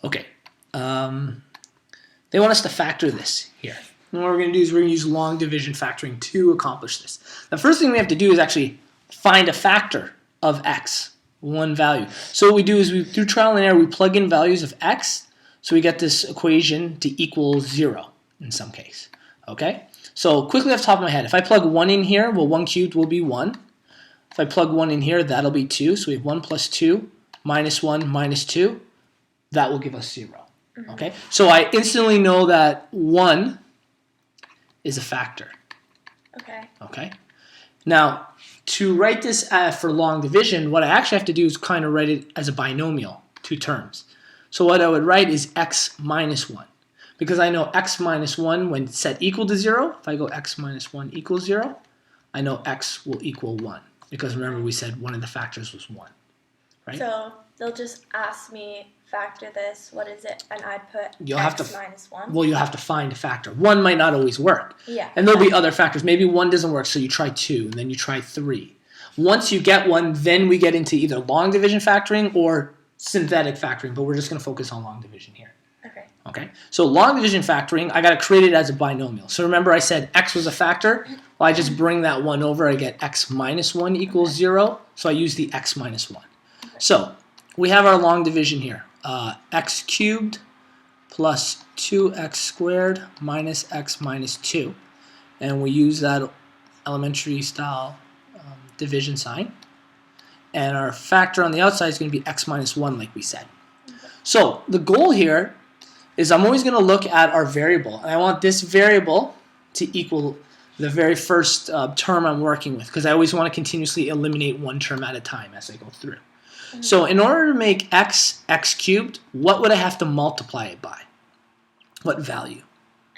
Okay. They want us to factor this here. And what we're going to do is we're going to use long division factoring to accomplish this. The first thing we have to do is actually find a factor of x, one value. So what we do is through trial and error, we plug in values of x, so we get this equation to equal 0 in some case. Okay? So quickly off the top of my head, if I plug 1 in here, well, 1 cubed will be 1. If I plug 1 in here, that'll be 2. So we have 1 plus 2 minus 1 minus 2. That will give us 0. Okay? So I instantly know that 1 is a factor. Okay? Now, to write this for long division, what I actually have to do is kind of write it as a binomial, 2 terms. So what I would write is x minus 1. Because I know x minus 1 when set equal to 0, if I go x minus 1 equals 0, I know x will equal 1. Because remember we said one of the factors was 1. Right? So they'll just ask me, factor this, what is it? And I'd put x minus 1. Well, you'll have to find a factor. 1 might not always work. Yeah. And there'll be other factors. Maybe 1 doesn't work, so you try 2, and then you try 3. Once you get 1, then we get into either long division factoring or synthetic factoring, but we're just going to focus on long division here. Okay. So long division factoring, I got to create it as a binomial. So remember I said x was a factor? Well, I just bring that 1 over. I get x minus 1 equals 0. So I use the x minus 1. So we have our long division here. X cubed plus 2x squared minus x minus 2. And we use that elementary style division sign. And our factor on the outside is going to be x minus 1 like we said. So the goal here is I'm always going to look at our variable. And I want this variable to equal the very first term I'm working with, because I always want to continuously eliminate one term at a time as I go through. So in order to make x cubed, what would I have to multiply it by? What value?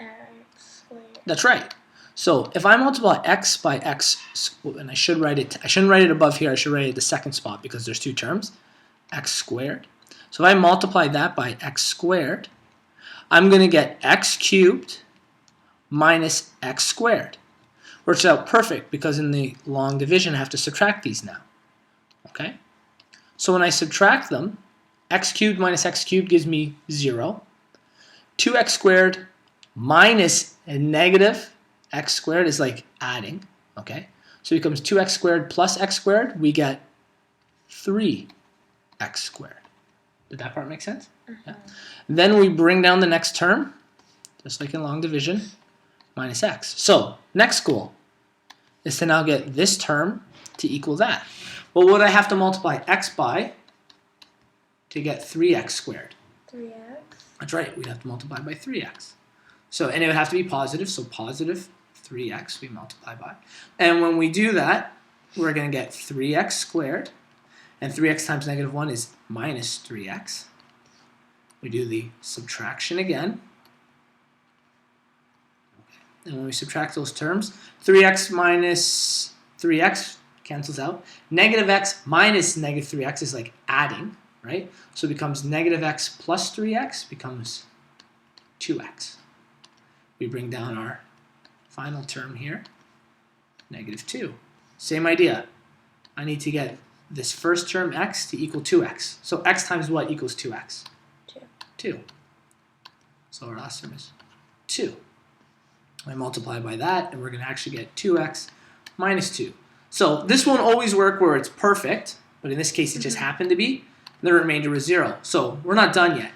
X squared. That's right. So if I multiply x by x, and I shouldn't write it above here, I should write it at the second spot because there's 2 terms, x squared. So if I multiply that by x squared, I'm going to get x cubed minus x squared. Works out perfect because in the long division I have to subtract these now. Okay? So when I subtract them, x cubed minus x cubed gives me 0. 2x squared minus a negative x squared is like adding. Okay? So it becomes 2x squared plus x squared. We get 3x squared. Did that part make sense? Yeah. Then we bring down the next term, just like in long division, minus x. So next goal is to now get this term to equal that. Well, what would I have to multiply x by to get 3x squared? 3x. That's right. We'd have to multiply by 3x. So, and it would have to be positive, so positive 3x we multiply by. And when we do that, we're going to get 3x squared. And 3x times negative 1 is minus 3x. We do the subtraction again. And when we subtract those terms, 3x minus 3x cancels out. Negative x minus negative 3x is like adding, right? So it becomes negative x plus 3x becomes 2x. We bring down our final term here, negative 2. Same idea. I need to get this first term x to equal 2x. So x times what equals 2x? 2. So our last term is 2. I multiply by that, and we're going to actually get 2x minus 2. So this won't always work where it's perfect, but in this case it just happened to be. The remainder is 0. So we're not done yet.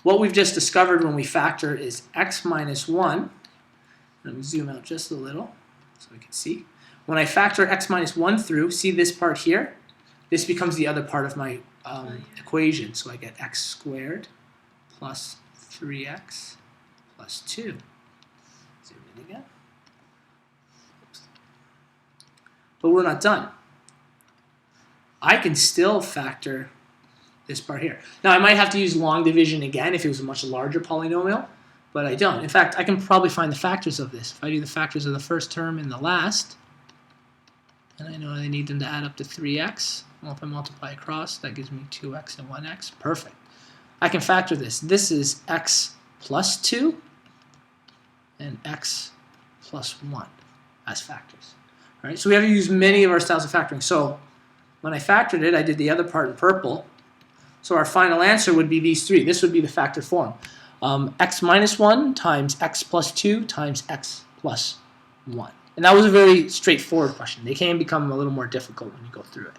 What we've just discovered when we factor is x minus 1. Let me zoom out just a little so we can see. When I factor x minus 1 through, see this part here? This becomes the other part of my equation. So I get x squared plus 3x plus 2. Zoom in again. Oops. But we're not done. I can still factor this part here. Now I might have to use long division again if it was a much larger polynomial, but I don't. In fact, I can probably find the factors of this. If I do the factors of the first term and the last, and I know I need them to add up to 3x. Well, if I multiply across, that gives me 2x and 1x. Perfect. I can factor this. This is x plus 2 and x plus 1 as factors. All right, so we have to use many of our styles of factoring. So when I factored it, I did the other part in purple. So our final answer would be these three. This would be the factor form. X minus 1 times x plus 2 times x plus 1. And that was a very straightforward question. They can become a little more difficult when you go through it.